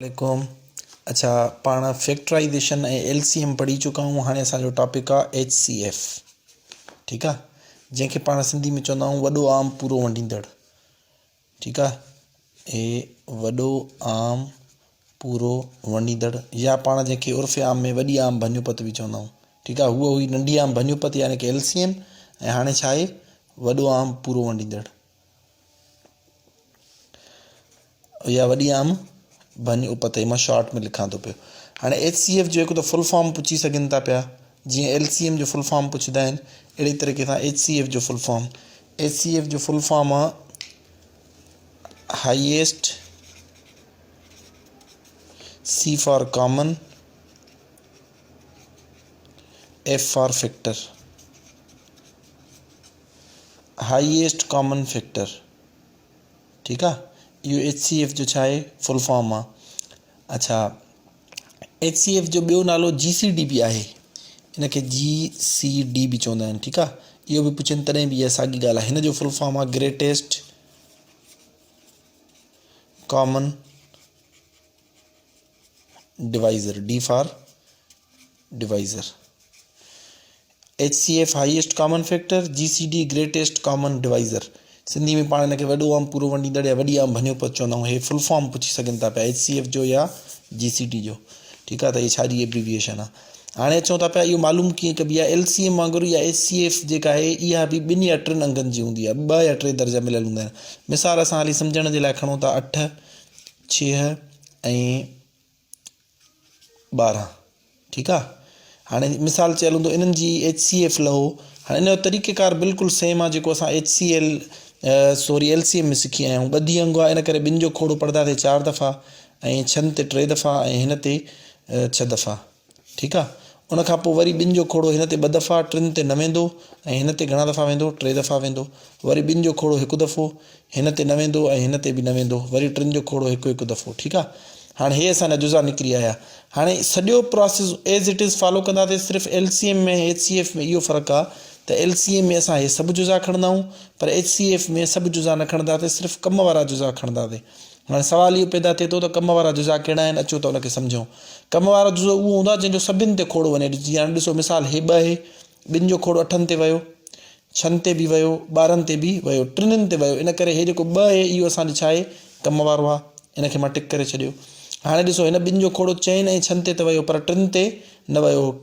वालेकुम। अच्छा, पाण फैक्टराइजेशन ऐं LCM पढ़ी चुका आहियूं। हाणे असांजो टॉपिक आहे HCF। ठीकु आहे, जंहिंखे पाण सिंधी में चवंदा आहियूं वॾो आम पूरो वंडींदड़। ठीकु आहे, हे वॾो आम पूरो वंडींदड़, या पाण जंहिंखे उर्फ़ आम में वॾी आम भञुपत बि चवंदा आहियूं। ठीकु आहे, हुई नंढी आम भञुपत यानी कि LCM, ऐं हाणे छा आहे वॾो आम पूरो वंडींदड़ या वॾी आम भञुपत। मां शॉर्ट में लिखां थो पियो। हाणे HCF जो हिकु त फुल फॉर्म पुछी सघनि था पिया, जीअं LCM जो फुल फॉर्म पुछंदा आहिनि, अहिड़ी तरीक़े सां HCF जो फुल फॉर्म। HCF जो फुल फॉर्म आहे highest C for common, F for factor, highest common factor. ठीकु आहे, इहो HCF जो छा आहे फुल फॉर्म आहे। अच्छा, HCF जो ॿियो नालो GCD बि आहे, इनखे GCD बि चवंदा आहिनि। ठीकु आहे, इहो बि पुछनि तॾहिं बि इहा साॻी ॻाल्हि आहे। हिन जो फुल फॉर्म आहे greatest common divisor, D for divisor. HCF highest common factor, GCD greatest common divisor. Sindhi में पाण हिनखे वॾो आम पूरो वंडींदड़ या वॾी आम भञुपत चवंदा आहियूं। हे फुल फॉर्म पुछी सघनि था पिया HCF जो या GCD जो। ठीकु आहे, त इहे छाजी एब्रीविएशन आहे। हाणे अचूं था पिया इहो मालूम कीअं कबी आहे। LCM वांगुरु या HCF जेका आहे इहा बि ॿिनि या टिनि अंगनि जी हूंदी आहे, 2 या 3 दर्जा मिलियल हूंदा आहिनि। मिसाल असां हाली सम्झण जे लाइ खणूं था 8, 6 ऐं 12। ठीकु आहे, हाणे मिसाल चयल हूंदो इन्हनि जी HCF लहो। हाणे इन जो तरीक़ेकार बिल्कुलु सेम आहे जेको असां LCM में सिखी आया आहियूं। ॿधी अंगु आहे, इन करे ॿिनि जो खोड़ो पढ़ंदा ते 4 दफ़ा, ऐं 6 ते 3 दफ़ा, ऐं हिन ते 6 दफ़ा। ठीकु आहे, उनखां पोइ वरी ॿिनि जो खोड़ो हिन ते 2 दफ़ा, 3 ते न वेंदो, ऐं हिन ते घणा दफ़ा वेंदो 3 दफ़ा वेंदो। वरी ॿिनि जो खोड़ो 1 दफ़ो, हिन ते न वेंदो ऐं हिन ते बि न वेंदो। वरी 3 जो खोड़ो 1 दफ़ो। ठीकु आहे, हाणे हे असांजा जुज़ा निकिरी आया। हाणे सॼो process as it is follow कंदासीं। सिर्फ़ु LCM में HCF में इहो फ़र्क़ु आहे त LCM में असां हे सभु जुज़ा खणंदा आहियूं, पर HCF में सभु जुज़ा न खणंदासीं, सिर्फ़ु कम वारा जुज़ा खणंदासीं। हाणे सुवालु इहो पैदा थिए थो त कम वारा जुज़ा कहिड़ा आहिनि, अचो त उनखे सम्झूं। कम वारा जुज़ो उहो हूंदो आहे जंहिंजो सभिनि ते खोड़ो वञे। जीअं हाणे ॾिसो मिसाल, हे 2 आहे, 2 जो खोड़ो 8 ते वियो, 6 ते बि वियो, 12 ते बि वियो, 3 ते वियो। इन करे हे जेको 2 आहे इहो असांजो छा आहे कम वारो आहे, इनखे मां टिक करे छॾियो। हाणे ॾिसो हिन 2 जो खोड़ो 4 ऐं 6 ते वियो, पर 3 ते न वियो,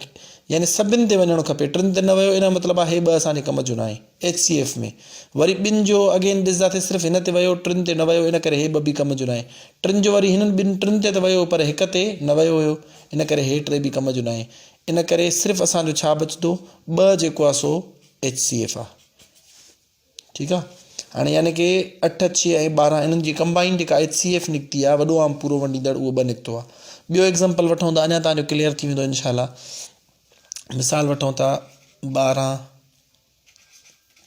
यानी सभिनि ते वञणु खपे। 3 ते न वियो, इन जो मतिलबु आहे हे 2 असांजे कम जो न आहे HCF में। वरी 2 जो अगेन ॾिसंदासीं, सिर्फ़ु हिन ते वियो, 3 ते न वियो, इन करे हे 2 बि कम जो न आहे। 3 जो वरी हिननि 3 ते त वियो, पर 1 ते न वियो हुयो, इन करे हे 3 बि कम जो न आहे। इन करे सिर्फ़ु असांजो छा बचंदो 2 जेको आहे सो HCF आहे। ठीकु आहे, हाणे यानी कि 8, 6 ऐं 12 इन्हनि जी कंबाइन जेका HCF निकिती आहे वॾो आम पूरो वंडींदड़, उहो 2 निकितो आहे। ॿियो एग्ज़ाम्पल वठूं था, अञा तव्हांजो क्लियर थी वेंदो इनशाला। मिसाल वठूं था 12,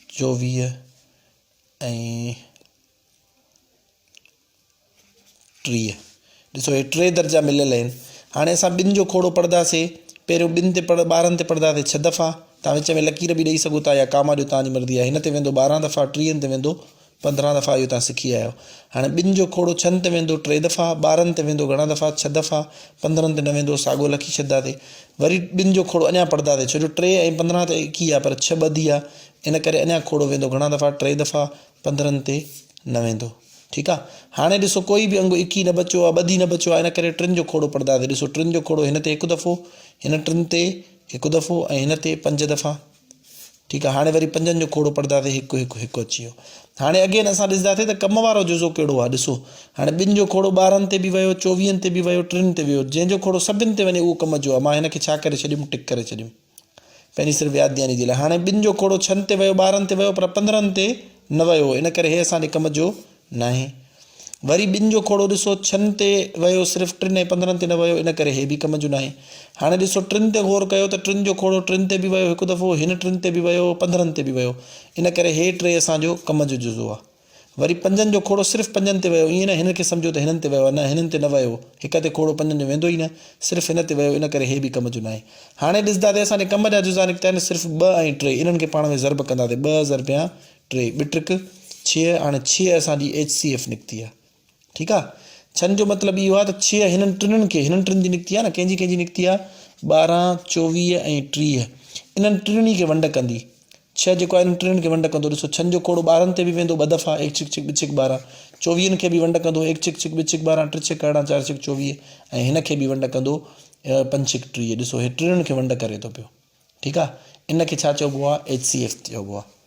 24 ऐं 30। ॾिसो हे 3 दर्जा मिलियल आहिनि। हाणे असां 2 जो खोड़ो पढ़ंदासीं, पहिरियों 2 ते 12 ते पढ़ंदासीं 6 दफ़ा। तव्हां विच में लकीर बि ॾेई सघो था या कामा ॾियो, तव्हांजी मर्ज़ी आहे। हिन ते वेंदो 12 दफ़ा, 30 ते वेंदो 15 दफ़ा, इहो तव्हां सिखी आहियो। हाणे 2 जो खोड़ो 6 ते वेंदो 3 दफ़ा, 12 ते वेंदो घणा दफ़ा 6 दफ़ा, 15 ते न वेंदो, साॻियो लिखी छॾंदासीं। वरी 2 जो खोड़ो अञा पढ़ंदासीं, छो जो 3 ऐं 15 ते 21 आहे, पर 6 ॿधी आहे, इन करे अञा खोड़ो वेंदो घणा दफ़ा 3 दफ़ा, 15 ते न वेंदो। ठीकु आहे, हाणे ॾिसो कोई बि अंगु 21 न बचियो आहे, ॿधी न बचियो आहे, इन करे 3 जो खोड़ो पढ़ंदासीं। ॾिसो 3 जो खोड़ो हिन ते 1 दफ़ो, हिन 3 ते 1 दफ़ो, ऐं हिन ते 5 दफ़ा। ठीकु आहे, हाणे वरी 5 जो खोड़ो पढ़ंदासीं, 1 1 1 अची वियो। हाणे अगेन असां ॾिसंदासीं त कम वारो जुज़ो कहिड़ो आहे। ॾिसो हाणे 2 जो खोड़ो 12 ते बि वियो, 24 ते बि वियो, 3 ते वियो, जंहिंजो खोड़ो सभिनि ते वञे उहो कम जो आहे। मां हिनखे छा करे छॾियुमि, टिक करे छॾियुमि, पंहिंजी सिर्फ़ु यादि ॾियानी जे लाइ। हाणे 2 जो खोड़ो 6 ते वियो, 12 ते वियो, पर 15 ते न वियो, इन करे हे असांजे कम जो न आहे। वरी 2 जो खोड़ो ॾिसो 6 ते वियो, सिर्फ़ु 3 ऐं 15 ते न वियो, इन करे हे बि कम जो न आहे। हाणे ॾिसो 3 ते गौर कयो त 3 जो खोड़ो 3 ते बि वियो 1 दफ़ो, हिन 3 ते बि वियो, 15 ते बि वियो, इन करे हे 3 असांजो कम जो जुज़ो आहे। वरी 5 जो खोड़ो सिर्फ़ु 5 ते वियो, ईअं न हिन खे सम्झो त हिननि ते वियो आहे, न हिननि ते न वियो, 1 ते खोड़ो 5 जो वेंदो ई न, सिर्फ़ु हिन ते वियो, इन करे हे बि कम जो न आहे। हाणे ॾिसंदासीं असांजे कम जा जुज़ा निकिता आहिनि सिर्फ़ु 2 ऐं 3, इन्हनि खे पाण में ज़र्ब कंदासीं, 2 ज़रबिया 3 ॿिट्रिक 6। हाणे 6 असांजी HCF निकिती आहे। ठीकु आहे, छन जो मतिलबु इहो आहे त 6 हिननि टिनि जी निकिती आहे न, कंहिंजी निकिती आहे 12, 24 ऐं 30, इन्हनि टिनि खे वंड कंदी। 6 जेको आहे इन्हनि टिनि खे वंड कंदो। ॾिसो छन जो खोड़ो 12 ते बि वेंदो 2 दफ़ा, 1 छिक छिक 2 छिक 12, 24 खे बि वंड कंदो 1 छिक छिक 2 छिक 12, 3 छिक 18, 4 छिक 24, ऐं हिन खे बि वंड कंदो 5 छिक 30। ॾिसो हे टिनि खे वंड करे थो पियो। ठीकु आहे, इन खे छा चइबो आहे? HCF चइबो आहे।